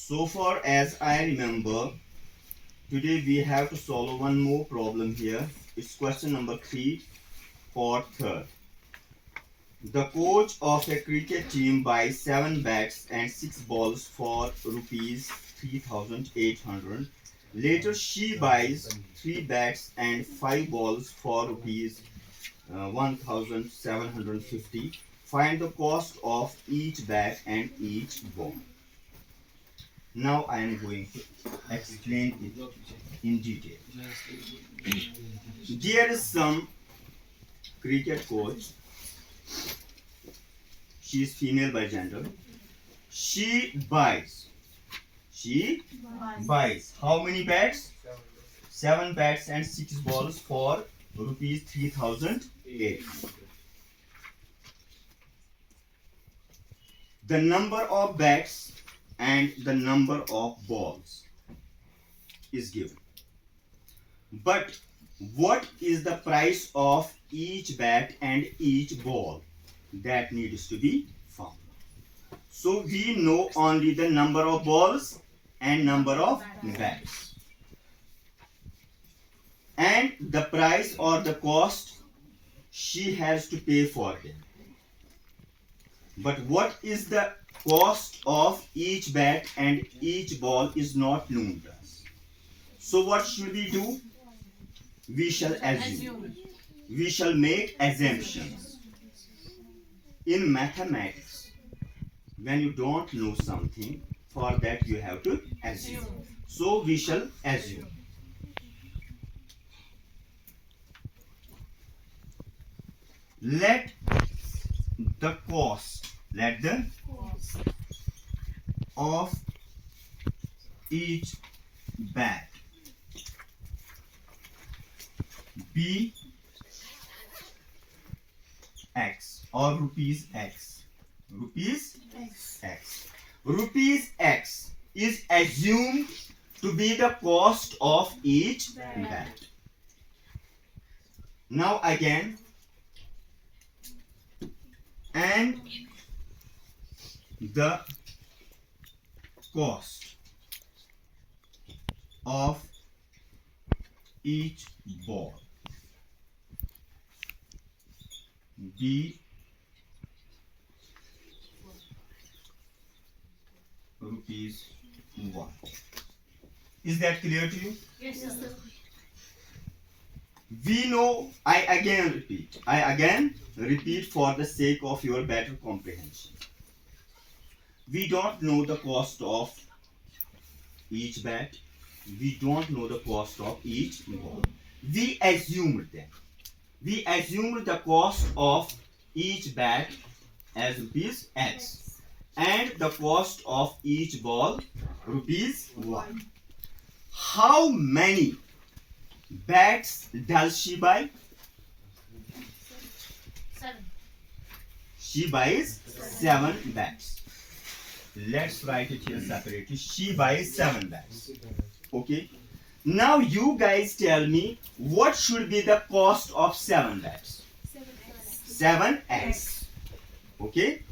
So far as I remember, today we have to solve one more problem here. It's question number 3 for third. The coach of a cricket team buys 7 bats and 6 balls for rupees 3,800. Later she buys 3 bats and 5 balls for rupees 1,750. Find the cost of each bat and each ball. Now I am going to explain it in detail. There is some cricket coach. She is female by gender. She buys how many bats? 7 bats and 6 balls for rupees 3,800. The number of bats and the number of balls is given. But what is the price of each bat and each ball? That needs to be found. So we know only the number of balls and number of bats. And the price or the cost she has to pay for them. But what is the cost of each bat and each ball is not known to us. So what should we do? We shall assume. We shall make assumptions. In mathematics, when you don't know something, for that you have to assume. So we shall assume. Let the cost of each bat be X or rupees X. Rupees X. Rupees X is assumed to be the cost of each bat. Now again, and the cost of each ball be rupees 1. Is that clear to you? Yes, sir. We know, I again repeat for the sake of your better comprehension. We don't know the cost of each bat. We don't know the cost of each ball. We assumed them. We assumed the cost of each bat as rupees X and the cost of each ball rupees 1. How many bats does she buy? 7. She buys 7 bats. Let's write it here separately. She buys 7 bats. Okay. Now you guys tell me what should be the cost of 7 bats? 7x. Okay.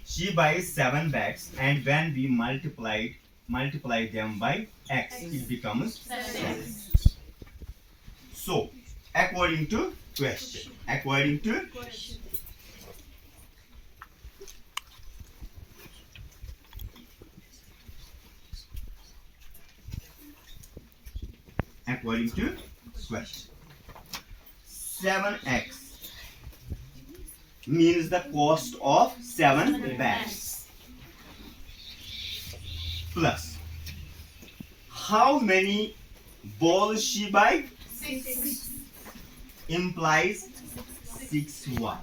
She buys 7 bats, and when we multiply them by x, it becomes 7. So, according to question, according to question, according to question, 7x means the cost of 7 bats plus how many balls she buy 6. implies 6-1.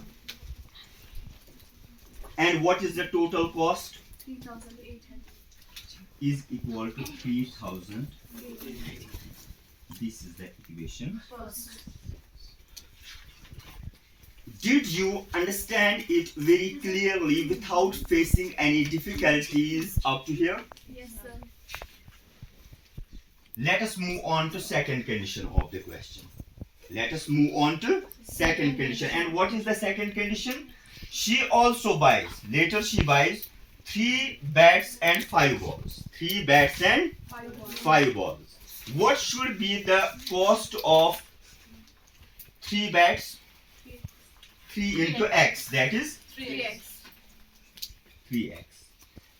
And what is the total cost? 3,800. Is equal to 3,000. This is the equation. First. Did you understand it very clearly without facing any difficulties up to here? Yes, sir. Let us move on to second condition of the question. Let us move on to second condition. And what is the second condition? She also buys, later she buys 3 bats and 5 balls. 3 bats and 5 balls. What should be the cost of 3 bats? 3 into x, that is 3x. 3x.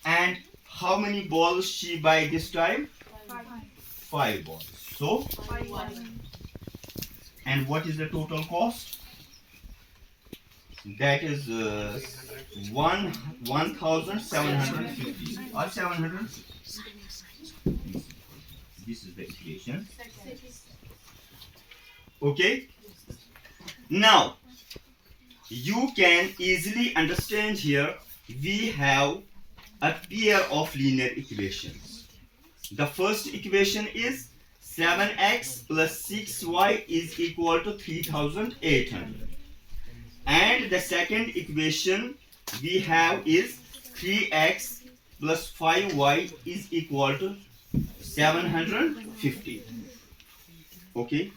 And how many balls she buy this time? 5 balls. So, and what is the total cost? That is 1,750 or 700. This is the equation. Okay. Now, you can easily understand here we have a pair of linear equations. The first equation is 7x plus 6y is equal to 3,800. And the second equation we have is 3x plus 5y is equal to 750. Okay.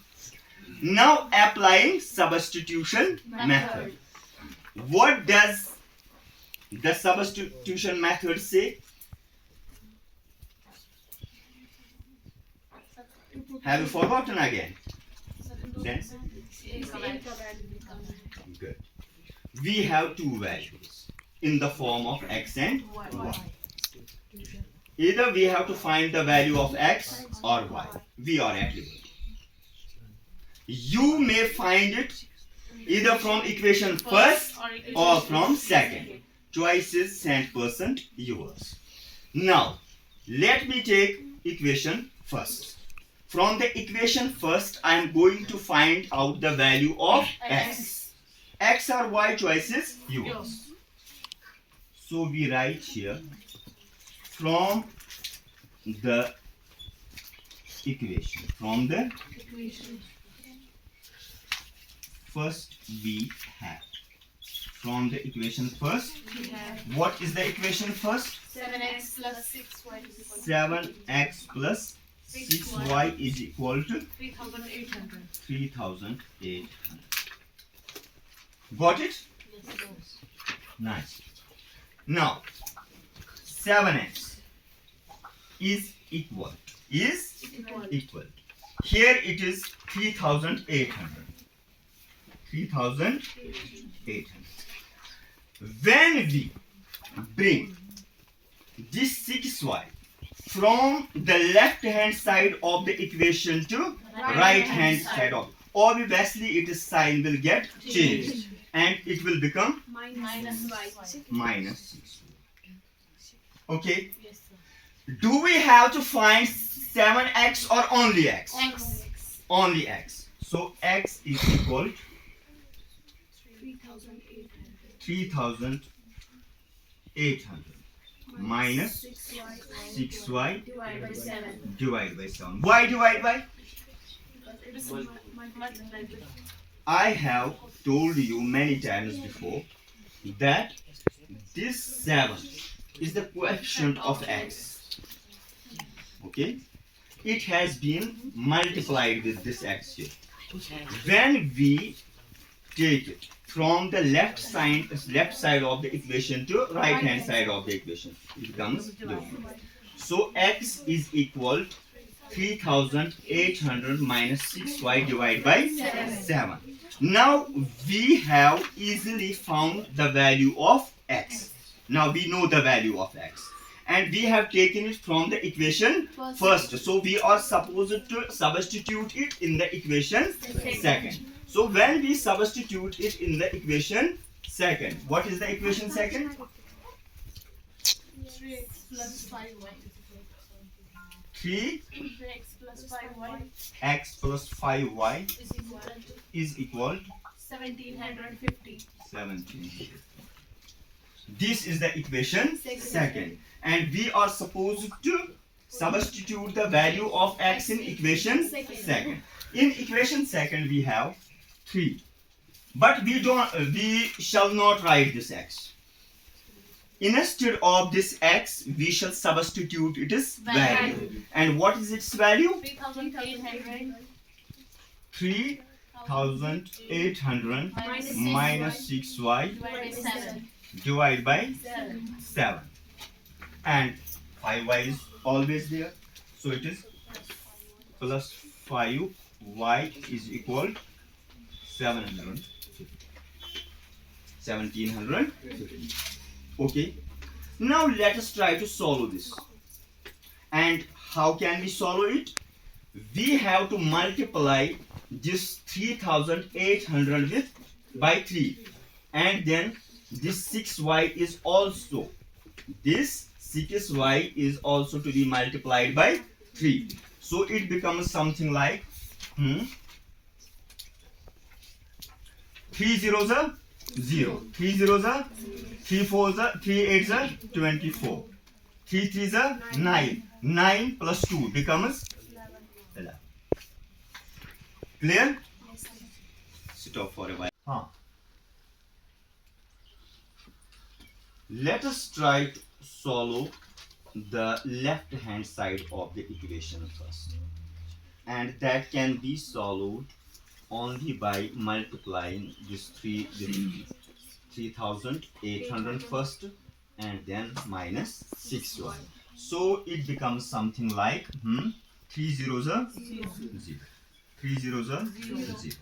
Now applying substitution method. What does the substitution method say? Have you forgotten again? Then? Good. We have two values in the form of x and y. Either we have to find the value of x or y. We are at liberty. You may find it either from equation first or from second. Choice is 100% yours. Now, let me take equation first. From the equation first, I am going to find out the value of x. X or y, choice is yours. So we write here from the equation. From the first we have. From the equation first, what is the equation first? 7x plus 6y is equal to 7x plus 6y is equal to 3,800. 3,800. Got it? Nice. Now, 7x is equal. Here it is 3,800. 3,800. When we bring this 6y from the left hand side of the equation to right hand side of, obviously its sign will get changed and it will become Minus y. minus 6. Okay. Do we have to find 7x or only x? X. Only x. So x is equal to 3,800 minus 6y Divided by 7. divided by 7. Why divide by? I have told you many times before that this 7 is the coefficient of x. Okay? It has been multiplied with this x here. When we take it from the left side of the equation to right hand side of the equation, it becomes divided. So x is equal to 3,800 minus 6y divided by 7. Now we have easily found the value of x. Now we know the value of x. And we have taken it from the equation first. So we are supposed to substitute it in the equation second. So when we substitute it in the equation second, what is the equation second? 3x plus 5y 3x 3x plus 5y plus 5y is equal to is equal to 1750. 17. This is the equation second. And we are supposed to substitute the value of x in equation second. In equation second we have 3. But we shall not write this x. Instead of this x, we shall substitute its value. And what is its value? 3,800 3,800 minus 6y divided by 7. divided by 7. and 5y is always there, so it is plus 5y is equal 750. 1750. Okay, now let us try to solve this. And how can we solve it? We have to multiply this 3800 with by 3, and then this 6y is also, this 6y is also to be multiplied by 3. So it becomes something like 3 zeros are 0, 3 zeros are 3 fours are 3 eights are 24, 3 threes are 9, 9 plus 2 becomes 11. Clear? Stop for a while. Let us try to solve the left hand side of the equation first, and that can be solved only by multiplying this 3800 first and then minus 6y. So it becomes something like 3 zeros are 0, 3 zeros are 0,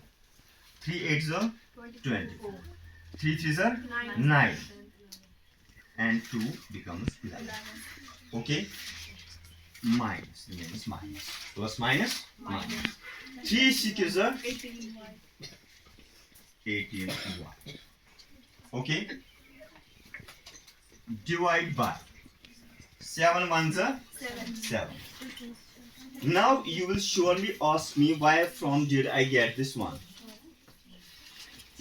3 eights are 24, 3 threes are 9, and 2 becomes 11. Okay, minus means minus, plus minus minus. 3 6 are 18y. Okay, divide by 7 ones are 7. Now you will surely ask me, why from did I get this one?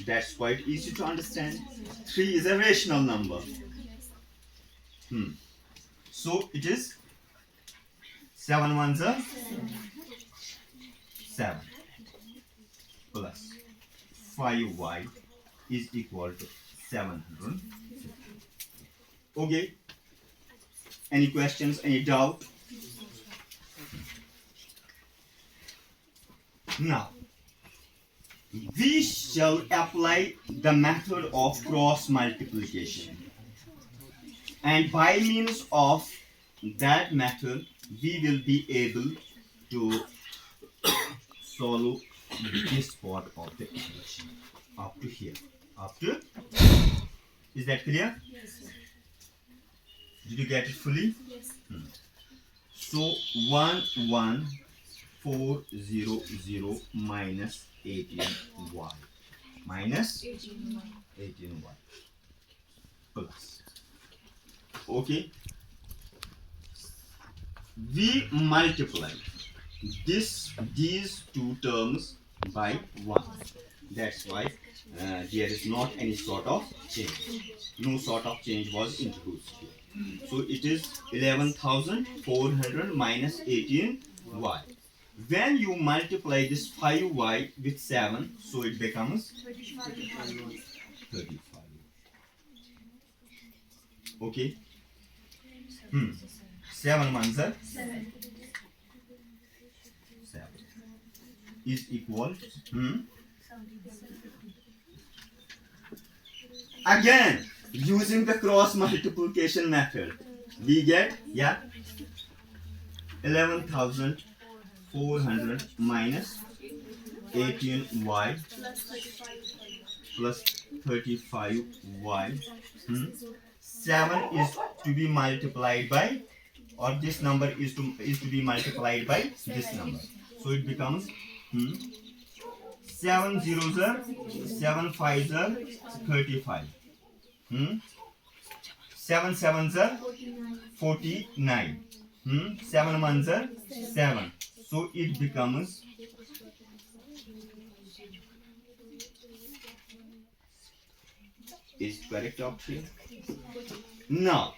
That's quite easy to understand. 3 is a rational number. So it is 7 ones are 7 plus 5y is equal to 750. Okay. Any questions? Any doubt? Now, we shall apply the method of cross multiplication, and by means of that method we will be able to solve this part of the equation up to here. Is that clear? Yes, sir. Did you get it fully? Yes. So 11400 minus 18y minus 18y plus. Okay, we multiply these two terms by 1. That's why there is not any sort of change. No sort of change was introduced here. So it is 11,400 minus 18y. When you multiply this 5y with 7, so it becomes 35. Okay. 7 ones are 7 is equal again using the cross multiplication method we get 11,400 minus 18y plus 35y. 7 is to be multiplied by, or this number is to be multiplied by this number, so it becomes 7 zeros are 7 5s are 35, 7 sevens are 49, 7 ones are 7, so it becomes is correct up here. Now,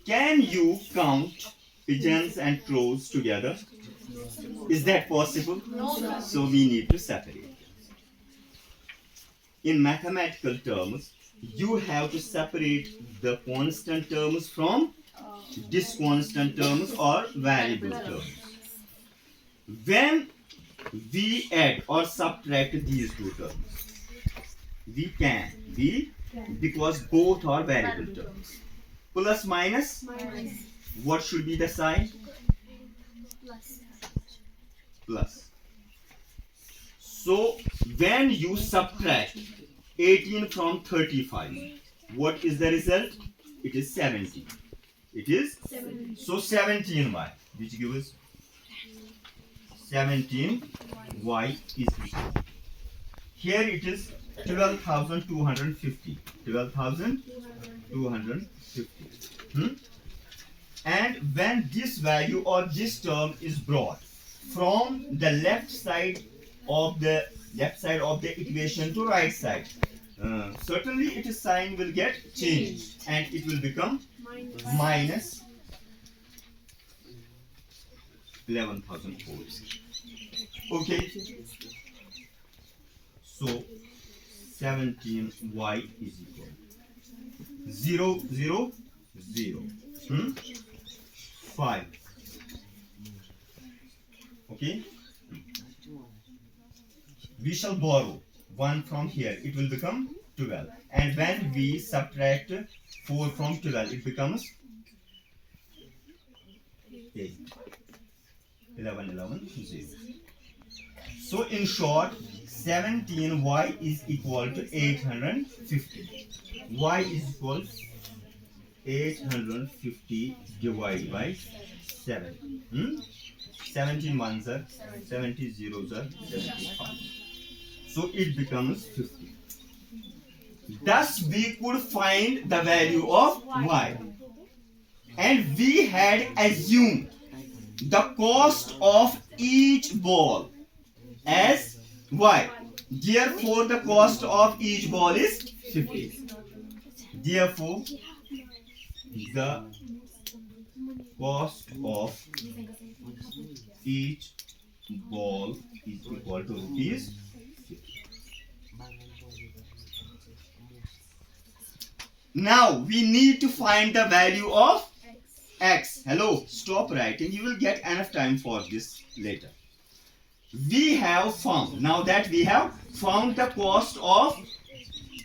can you count pigeons and crows together? Is that possible? No. So we need to separate. In mathematical terms, you have to separate the constant terms from disconstant terms or variable terms. When we add or subtract these two terms, we can, because both are variable terms. Plus minus. What should be the sign? Plus. So when you subtract 18 from 35, what is the result? It is 70. It is so 17y, which gives 17y is equal. Here it is 12,250. 12,250. And when this value or this term is brought from the left side of the equation to right side, certainly its sign will get changed and it will become minus 11,004. Okay, so 17y is equal 0 0 0 5. Okay, we shall borrow 1 from here, it will become 12, and when we subtract 4 from 12, it becomes 8. 11 11 0. So in short, 17y is equal to 850. Y is equal to 850 divided by 7. 17 ones are 70 zeros are 75. So it becomes 50. Thus we could find the value of y. And we had assumed the cost of each ball as y. Therefore the cost of each ball is 50. Therefore the cost of each ball is equal to rupees 50. Now we need to find the value of x. Hello, stop writing. You will get enough time for this later. We have found, now that we have found the cost of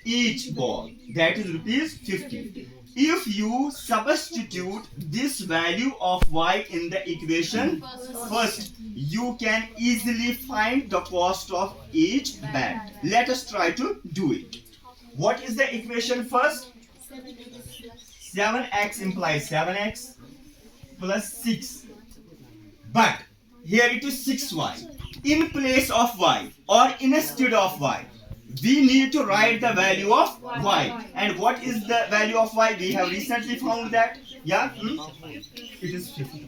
each ball, that is rupees 50. If you substitute this value of y in the equation first, you can easily find the cost of each bat. Let us try to do it. What is the equation first? 7x implies 7x plus 6. But here it is 6y. In place of y or instead of y, we need to write the value of y. And what is the value of y? We have recently found that. Yeah? It is 50.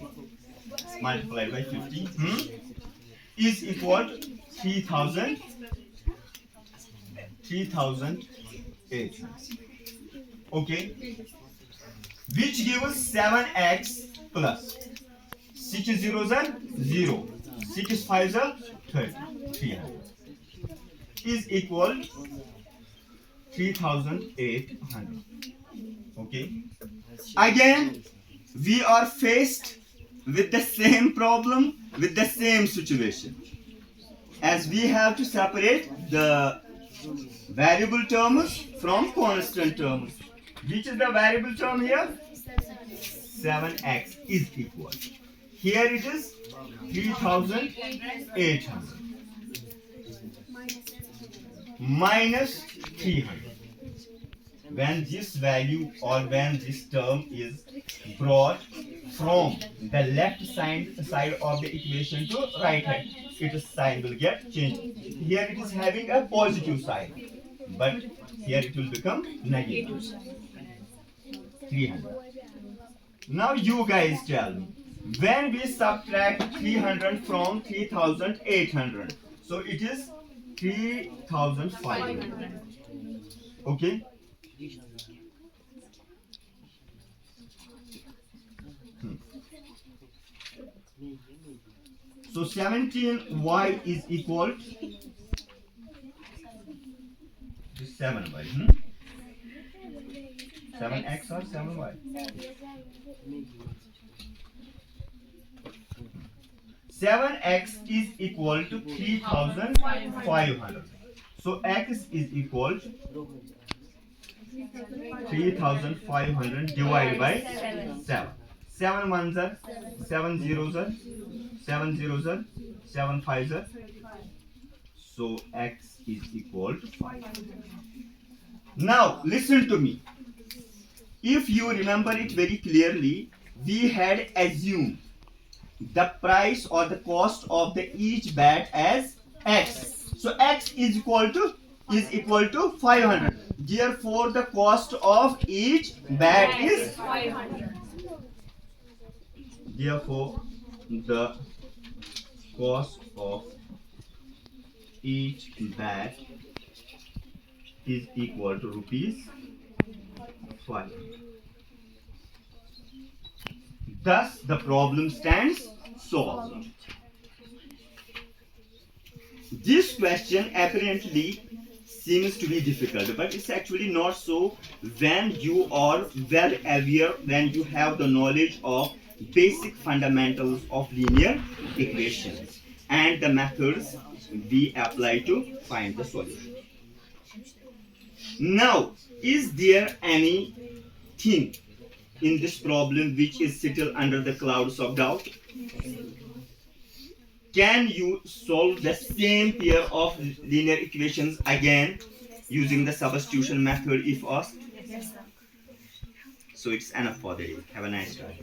Multiplied by 50. Is equal to 3,800. Okay. Which gives 7x plus 6 zeros are 0. 6 5s are 30. 300. Is equal 3,800. Okay. Again, we are faced with the same problem, with the same situation. As we have to separate the variable terms from constant terms. Which is the variable term here? 7x is equal. Here it is 3,800 minus 300. When this value or when this term is brought from the left side of the equation to right hand, its sign will get changed. Here it is having a positive sign, but here it will become negative. 300. Now you guys tell me, when we subtract 300 from 3,800, so it is 3,500. Okay. So 17y is equal to 7y. 7x or 7y? 7x is equal to 3,500. So x is equal to 3,500 divided by 7. 7 ones are 7 zeros are 7 zeros are 7 fives are. So x is equal to 5. Now listen to me. If you remember it very clearly, we had assumed the price or the cost of the each bat as x. So x is equal to 500. Therefore, the cost of each bat is 500. therefore the cost of each bat is equal to rupees 5. Thus, the problem stands solved. This question apparently seems to be difficult, but it's actually not so when you are well aware, when you have the knowledge of basic fundamentals of linear equations and the methods we apply to find the solution. Now, is there anything in this problem which is still under the clouds of doubt? Can you solve the same pair of linear equations again using the substitution method if asked? Yes, sir. So it's enough for the day. Have a nice day.